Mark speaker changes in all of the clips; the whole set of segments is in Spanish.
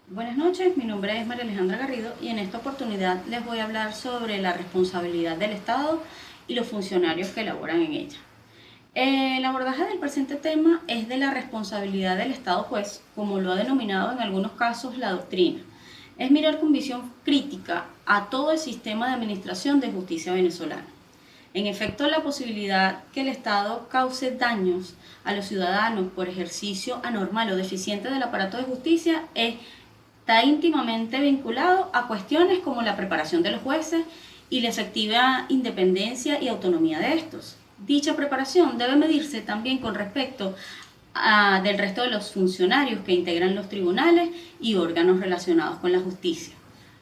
Speaker 1: Buenas noches, mi nombre es María Alejandra Garrido y en esta oportunidad les voy a hablar sobre la responsabilidad del Estado y los funcionarios que laboran en ella. El abordaje del presente tema es de la responsabilidad del Estado juez, como lo ha denominado en algunos casos la doctrina. Es mirar con visión crítica a todo el sistema de administración de justicia venezolano. En efecto, la posibilidad que el Estado cause daños a los ciudadanos por ejercicio anormal o deficiente del aparato de justicia está íntimamente vinculado a cuestiones como la preparación de los jueces y la efectiva independencia y autonomía de estos. Dicha preparación debe medirse también con respecto del resto de los funcionarios que integran los tribunales y órganos relacionados con la justicia,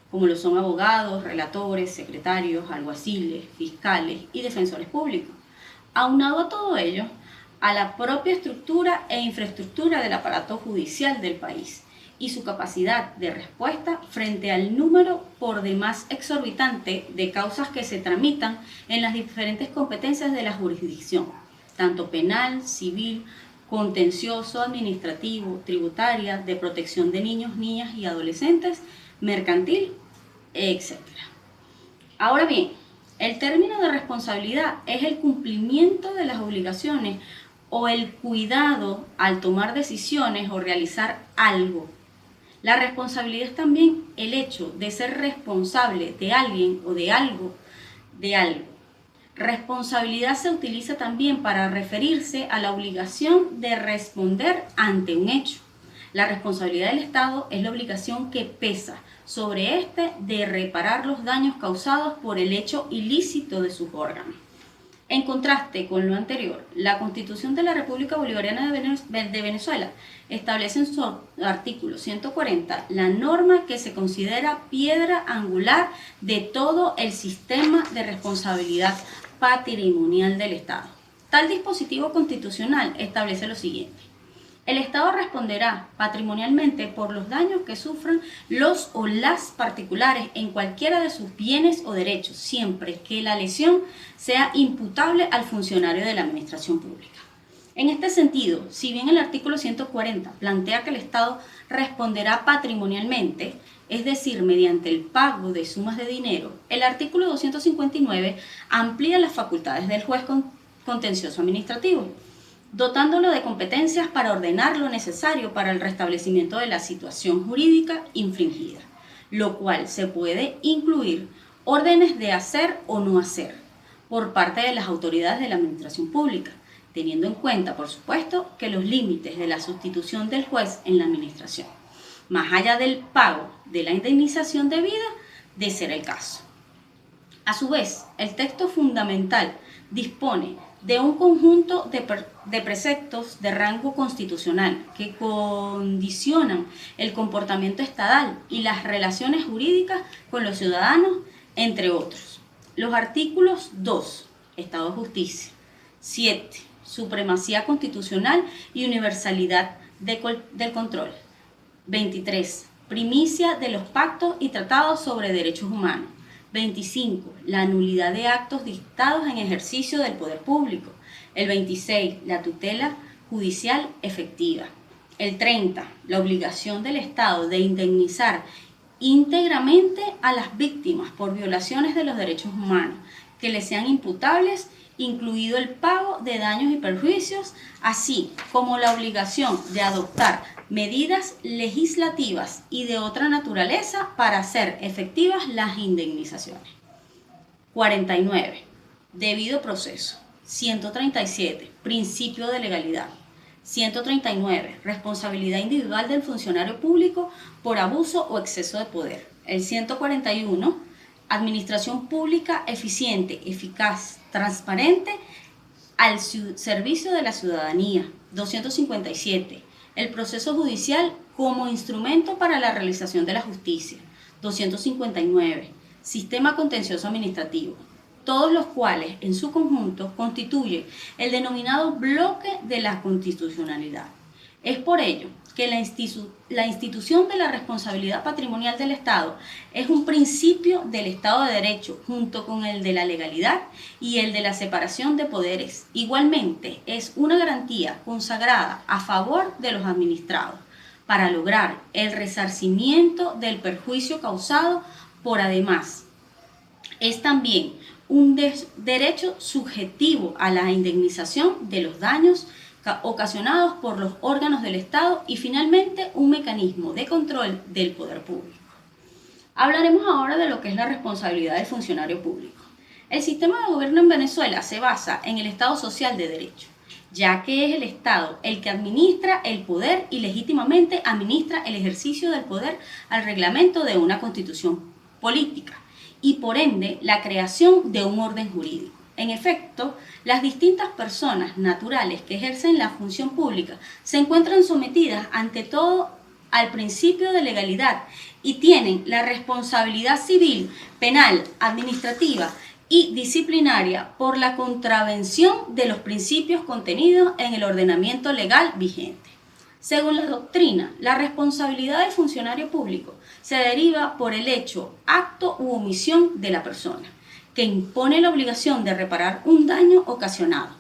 Speaker 1: como lo son abogados, relatores, secretarios, alguaciles, fiscales y defensores públicos. Aunado a todo ello, a la propia estructura e infraestructura del aparato judicial del país y su capacidad de respuesta frente al número por demás exorbitante de causas que se tramitan en las diferentes competencias de la jurisdicción, tanto penal, civil, contencioso, administrativo, tributaria, de protección de niños, niñas y adolescentes, mercantil, etc. Ahora bien, el término de responsabilidad es el cumplimiento de las obligaciones o el cuidado al tomar decisiones o realizar algo. La responsabilidad es también el hecho de ser responsable de alguien o de algo, Responsabilidad se utiliza también para referirse a la obligación de responder ante un hecho. La responsabilidad del Estado es la obligación que pesa sobre éste de reparar los daños causados por el hecho ilícito de sus órganos. En contraste con lo anterior, la Constitución de la República Bolivariana de Venezuela establece en su artículo 140 la norma que se considera piedra angular de todo el sistema de responsabilidad patrimonial del Estado. Tal dispositivo constitucional establece lo siguiente: el Estado responderá patrimonialmente por los daños que sufran los o las particulares en cualquiera de sus bienes o derechos, siempre que la lesión sea imputable al funcionario de la administración pública. En este sentido, si bien el artículo 140 plantea que el Estado responderá patrimonialmente, es decir, mediante el pago de sumas de dinero, el artículo 259 amplía las facultades del juez contencioso administrativo, dotándolo de competencias para ordenar lo necesario para el restablecimiento de la situación jurídica infringida, lo cual se puede incluir órdenes de hacer o no hacer por parte de las autoridades de la administración pública, teniendo en cuenta, por supuesto, que los límites de la sustitución del juez en la administración, más allá del pago de la indemnización debida, de ser el caso. A su vez, el texto fundamental dispone de un conjunto de preceptos de rango constitucional que condicionan el comportamiento estatal y las relaciones jurídicas con los ciudadanos, entre otros. Los artículos 2, Estado de Justicia; 7, Supremacía constitucional y universalidad del control; 23, Primicia de los pactos y tratados sobre derechos humanos; 25, la nulidad de actos dictados en ejercicio del poder público; el 26, la tutela judicial efectiva; el 30, la obligación del Estado de indemnizar íntegramente a las víctimas por violaciones de los derechos humanos que les sean imputables, incluido el pago de daños y perjuicios, así como la obligación de adoptar medidas legislativas y de otra naturaleza para hacer efectivas las indemnizaciones. 49. Debido proceso. 137. Principio de legalidad. 139. Responsabilidad individual del funcionario público por abuso o exceso de poder. El 141. Administración pública eficiente, eficaz, transparente, al servicio de la ciudadanía. 257. El proceso judicial como instrumento para la realización de la justicia. 259. Sistema contencioso administrativo, todos los cuales en su conjunto constituyen el denominado bloque de la constitucionalidad. Es por ello que la institución de la responsabilidad patrimonial del Estado es un principio del Estado de Derecho, junto con el de la legalidad y el de la separación de poderes. Igualmente, es una garantía consagrada a favor de los administrados, para lograr el resarcimiento del perjuicio causado por además. Es también un derecho subjetivo a la indemnización de los daños ocasionados por los órganos del Estado y finalmente un mecanismo de control del poder público. Hablaremos ahora de lo que es la responsabilidad del funcionario público. El sistema de gobierno en Venezuela se basa en el Estado social de derecho, ya que es el Estado el que administra el poder y legítimamente administra el ejercicio del poder al reglamento de una constitución política y por ende la creación de un orden jurídico. En efecto, las distintas personas naturales que ejercen la función pública se encuentran sometidas ante todo al principio de legalidad y tienen la responsabilidad civil, penal, administrativa y disciplinaria por la contravención de los principios contenidos en el ordenamiento legal vigente. Según la doctrina, la responsabilidad del funcionario público se deriva por el hecho, acto u omisión de la persona, que impone la obligación de reparar un daño ocasionado,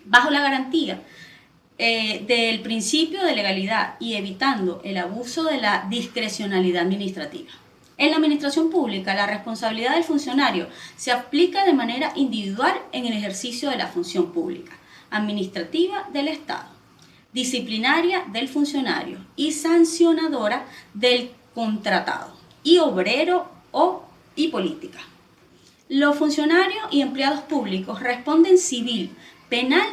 Speaker 1: bajo la garantía del principio de legalidad y evitando el abuso de la discrecionalidad administrativa. En la administración pública, la responsabilidad del funcionario se aplica de manera individual en el ejercicio de la función pública, administrativa del Estado, disciplinaria del funcionario y sancionadora del contratado, y obrero y política. Los funcionarios y empleados públicos responden civil, penal,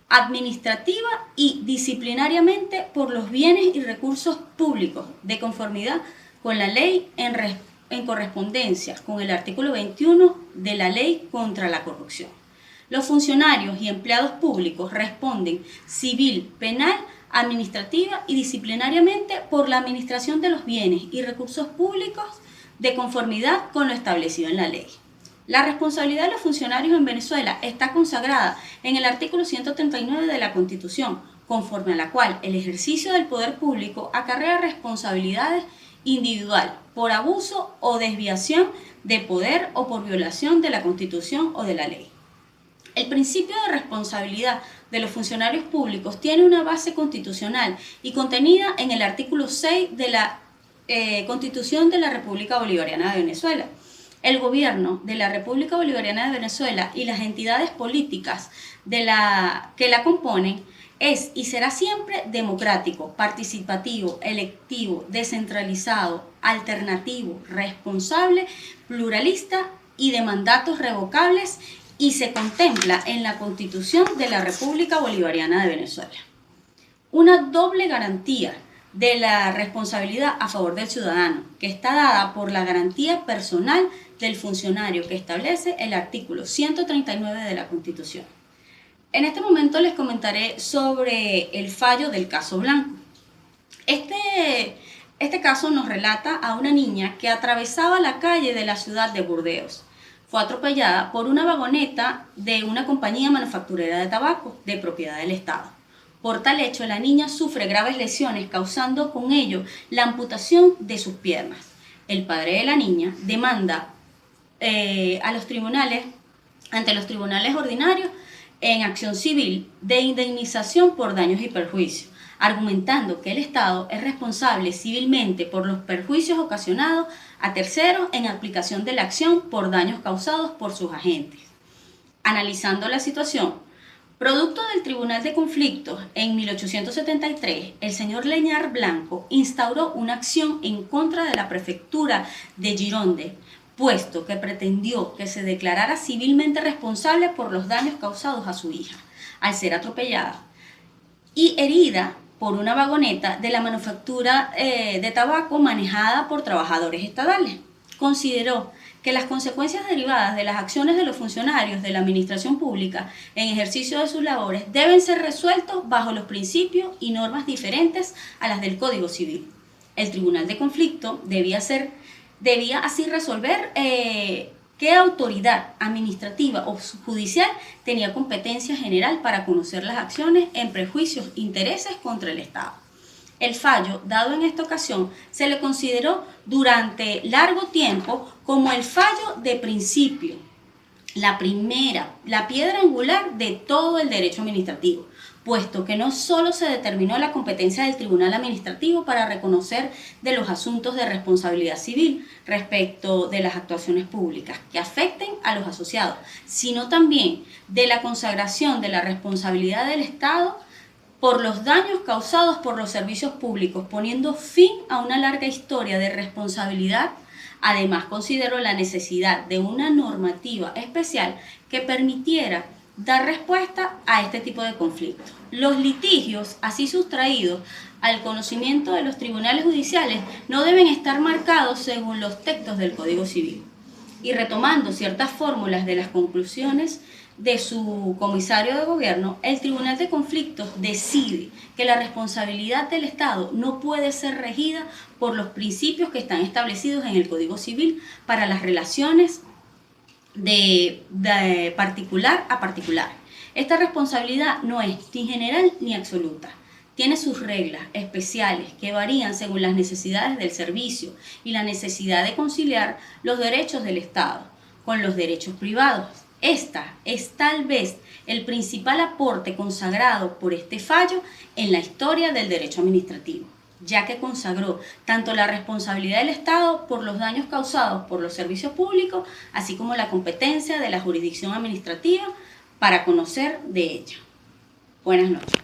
Speaker 1: administrativa y disciplinariamente por los bienes y recursos públicos de conformidad con la ley en correspondencia con el artículo 21 de la Ley contra la Corrupción. Los funcionarios y empleados públicos responden civil, penal, administrativa y disciplinariamente por la administración de los bienes y recursos públicos de conformidad con lo establecido en la ley. La responsabilidad de los funcionarios en Venezuela está consagrada en el artículo 139 de la Constitución, conforme a la cual el ejercicio del poder público acarrea responsabilidades individual por abuso o desviación de poder o por violación de la Constitución o de la ley. El principio de responsabilidad de los funcionarios públicos tiene una base constitucional y contenida en el artículo 6 de la Constitución de la República Bolivariana de Venezuela. El gobierno de la República Bolivariana de Venezuela y las entidades políticas que la componen es y será siempre democrático, participativo, electivo, descentralizado, alternativo, responsable, pluralista y de mandatos revocables y se contempla en la Constitución de la República Bolivariana de Venezuela. Una doble garantía de la responsabilidad a favor del ciudadano, que está dada por la garantía personal del funcionario que establece el artículo 139 de la Constitución. En este momento les comentaré sobre el fallo del caso Blanco. Este caso nos relata a una niña que atravesaba la calle de la ciudad de Burdeos. Fue atropellada por una vagoneta de una compañía manufacturera de tabaco de propiedad del Estado. Por tal hecho, la niña sufre graves lesiones, causando con ello la amputación de sus piernas. El padre de la niña demanda ante los tribunales ordinarios en acción civil de indemnización por daños y perjuicios, argumentando que el Estado es responsable civilmente por los perjuicios ocasionados a terceros en aplicación de la acción por daños causados por sus agentes. Analizando la situación, producto del Tribunal de Conflictos, en 1873, el señor Leñar Blanco instauró una acción en contra de la prefectura de Gironde, puesto que pretendió que se declarara civilmente responsable por los daños causados a su hija, al ser atropellada y herida por una vagoneta de la manufactura de tabaco manejada por trabajadores estatales. Consideró que las consecuencias derivadas de las acciones de los funcionarios de la administración pública en ejercicio de sus labores deben ser resueltos bajo los principios y normas diferentes a las del Código Civil. El Tribunal de Conflicto debía así resolver qué autoridad administrativa o judicial tenía competencia general para conocer las acciones en prejuicios e intereses contra el Estado. El fallo dado en esta ocasión se le consideró durante largo tiempo como el fallo de principio, la piedra angular de todo el derecho administrativo, puesto que no solo se determinó la competencia del Tribunal Administrativo para reconocer de los asuntos de responsabilidad civil respecto de las actuaciones públicas que afecten a los asociados, sino también de la consagración de la responsabilidad del Estado por los daños causados por los servicios públicos, poniendo fin a una larga historia de responsabilidad. Además, considero la necesidad de una normativa especial que permitiera dar respuesta a este tipo de conflictos. Los litigios así sustraídos al conocimiento de los tribunales judiciales no deben estar marcados según los textos del Código Civil. Y retomando ciertas fórmulas de las conclusiones de su comisario de gobierno, el Tribunal de Conflictos decide que la responsabilidad del Estado no puede ser regida por los principios que están establecidos en el Código Civil para las relaciones de particular a particular. Esta responsabilidad no es ni general ni absoluta. Tiene sus reglas especiales que varían según las necesidades del servicio y la necesidad de conciliar los derechos del Estado con los derechos privados. Esta es tal vez el principal aporte consagrado por este fallo en la historia del derecho administrativo, ya que consagró tanto la responsabilidad del Estado por los daños causados por los servicios públicos, así como la competencia de la jurisdicción administrativa para conocer de ella. Buenas noches.